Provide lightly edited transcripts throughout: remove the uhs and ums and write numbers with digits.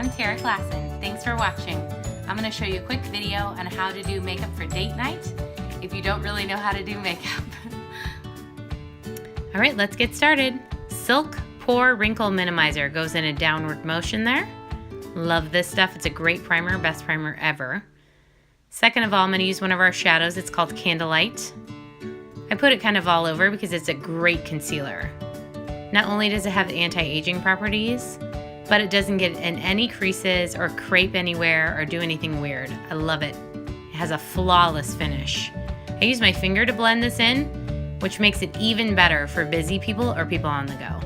I'm Tara Klassen. Thanks for watching. I'm going to show you a quick video on how to do makeup for date night if you don't really know how to do makeup. All right, let's get started. Silk Pore Wrinkle Minimizer goes in a downward motion there. Love this stuff. It's a great primer, best primer ever. Second of all, I'm going to use one of our shadows. It's called Candlelight. I put it kind of all over because it's a great concealer. Not only does it have anti-aging properties, but it doesn't get in any creases or crepe anywhere or do anything weird. I love it. It has a flawless finish. I use my finger to blend this in, which makes it even better for busy people or people on the go.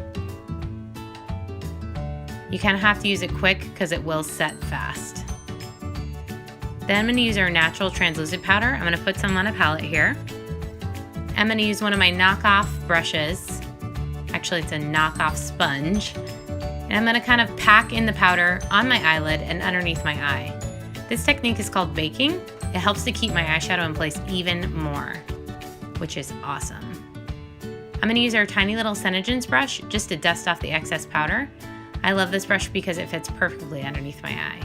You kind of have to use it quick because it will set fast. Then I'm going to use our natural translucent powder. I'm going to put some on a palette here. I'm going to use one of my knockoff brushes. Actually, it's a knockoff sponge. And I'm going to kind of pack in the powder on my eyelid and underneath my eye. This technique is called baking. It helps to keep my eyeshadow in place even more, which is awesome. I'm going to use our tiny little SeneGence brush just to dust off the excess powder. I love this brush because it fits perfectly underneath my eye.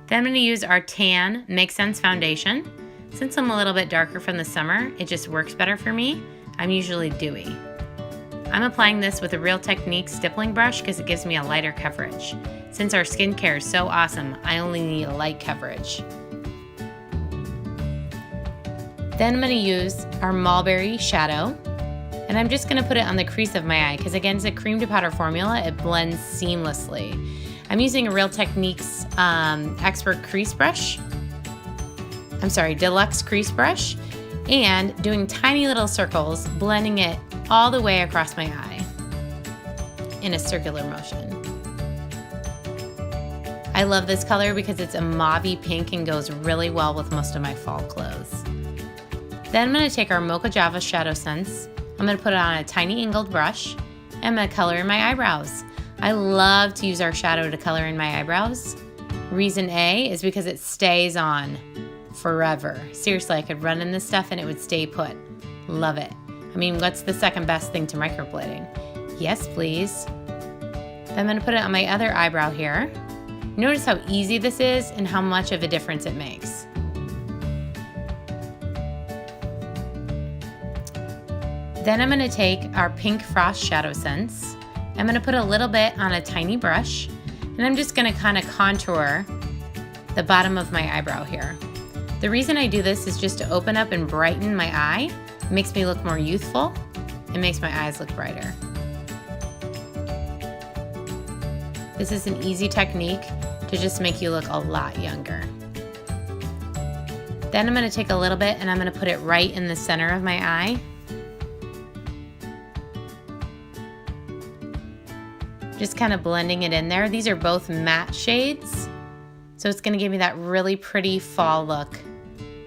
Then I'm going to use our Tan Make Sense foundation. Since I'm a little bit darker from the summer, it just works better for me. I'm usually dewy. I'm applying this with a Real Techniques stippling brush because it gives me a lighter coverage. Since our skincare is so awesome, I only need a light coverage. Then I'm going to use our Mulberry shadow, and I'm just going to put it on the crease of my eye because again, it's a cream to powder formula. It blends seamlessly. I'm using a Real Techniques Expert Crease Brush. Deluxe Crease Brush, and doing tiny little circles, blending it all the way across my eye in a circular motion. I love this color because it's a mauvey pink and goes really well with most of my fall clothes. Then I'm going to take our Mocha Java Shadow Sense. I'm going to put it on a tiny angled brush, and I'm going to color in my eyebrows. I love to use our shadow to color in my eyebrows. Reason A is because it stays on forever. Seriously, I could run in this stuff and it would stay put. Love it. I mean, what's the second best thing to microblading? Yes, please. Then I'm going to put it on my other eyebrow here. Notice how easy this is and how much of a difference it makes. Then I'm going to take our Pink Frost Shadow Sense. I'm going to put a little bit on a tiny brush, and I'm just going to kind of contour the bottom of my eyebrow here. The reason I do this is just to open up and brighten my eye. It makes me look more youthful. It makes my eyes look brighter. This is an easy technique to just make you look a lot younger. Then I'm going to take a little bit and I'm going to put it right in the center of my eye. Just kind of blending it in there. These are both matte shades, so it's going to give me that really pretty fall look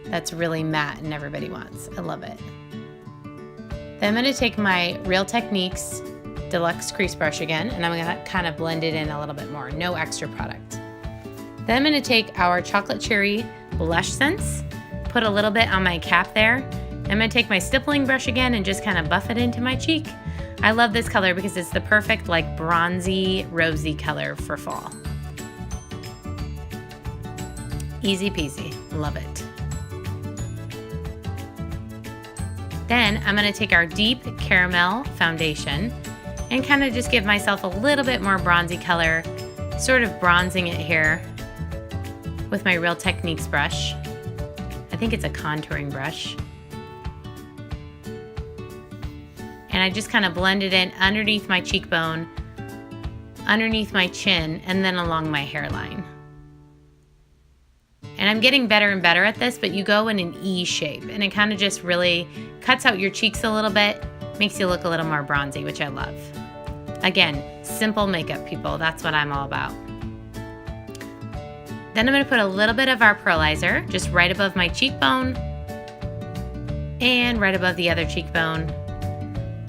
that's really matte and everybody wants. I love it. Then I'm going to take my Real Techniques Deluxe Crease Brush again, and I'm going to kind of blend it in a little bit more. No extra product. Then I'm going to take our Chocolate Cherry Blush Sense, put a little bit on my cap there. I'm going to take my stippling brush again and just kind of buff it into my cheek. I love this color because it's the perfect like bronzy, rosy color for fall. Easy peasy. Love it. Then I'm going to take our Deep Caramel foundation and kind of just give myself a little bit more bronzy color, sort of bronzing it here with my Real Techniques brush. I think it's a contouring brush. And I just kind of blend it in underneath my cheekbone, underneath my chin, and then along my hairline. And I'm getting better and better at this, but you go in an E shape, and it kind of just really cuts out your cheeks a little bit, makes you look a little more bronzy, which I love. Again, simple makeup, people. That's what I'm all about. Then I'm going to put a little bit of our pearlizer just right above my cheekbone and right above the other cheekbone.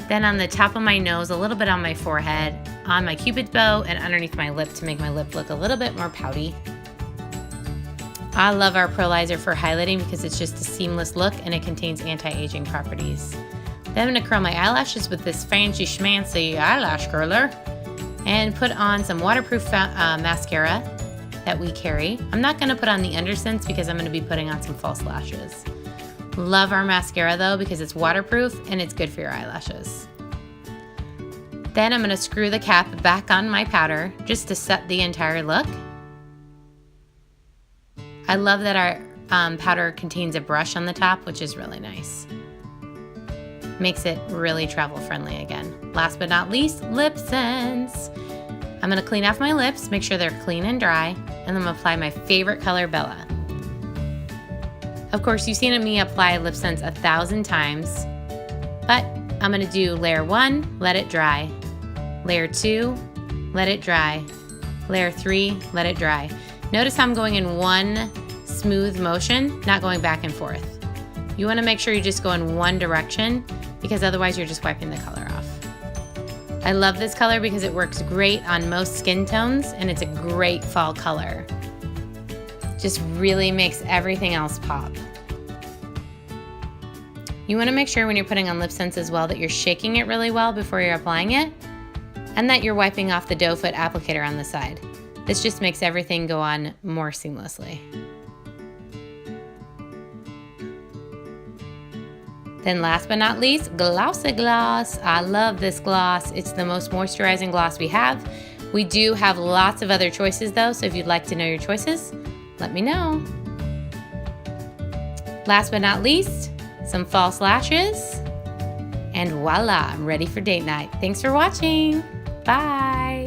Then on the top of my nose, a little bit on my forehead, on my cupid's bow, and underneath my lip to make my lip look a little bit more pouty. I love our pearlizer for highlighting because it's just a seamless look and it contains anti-aging properties. Then I'm going to curl my eyelashes with this fancy schmancy eyelash curler. and put on some waterproof mascara that we carry. I'm not gonna put on the undersense because I'm gonna be putting on some false lashes. Love our mascara though because it's waterproof and it's good for your eyelashes. Then I'm gonna screw the cap back on my powder just to set the entire look. I love that our powder contains a brush on the top, which is really nice. Makes it really travel friendly again. Last but not least, lip sense. I'm gonna clean off my lips, make sure they're clean and dry, and then I'm gonna apply my favorite color, Bella. Of course, you've seen me apply lip sense 1,000 times, but I'm gonna do layer 1, let it dry. Layer 2, let it dry. Layer 3, let it dry. Notice how I'm going in one smooth motion, not going back and forth. You wanna make sure you just go in one direction because otherwise you're just wiping the color off. I love this color because it works great on most skin tones and it's a great fall color. Just really makes everything else pop. You wanna make sure when you're putting on lip sense as well that you're shaking it really well before you're applying it and that you're wiping off the doe foot applicator on the side. This just makes everything go on more seamlessly. Then last but not least, Glossy Gloss. I love this gloss. It's the most moisturizing gloss we have. We do have lots of other choices though, so if you'd like to know your choices, let me know. Last but not least, some false lashes. And voila, I'm ready for date night. Thanks for watching. Bye.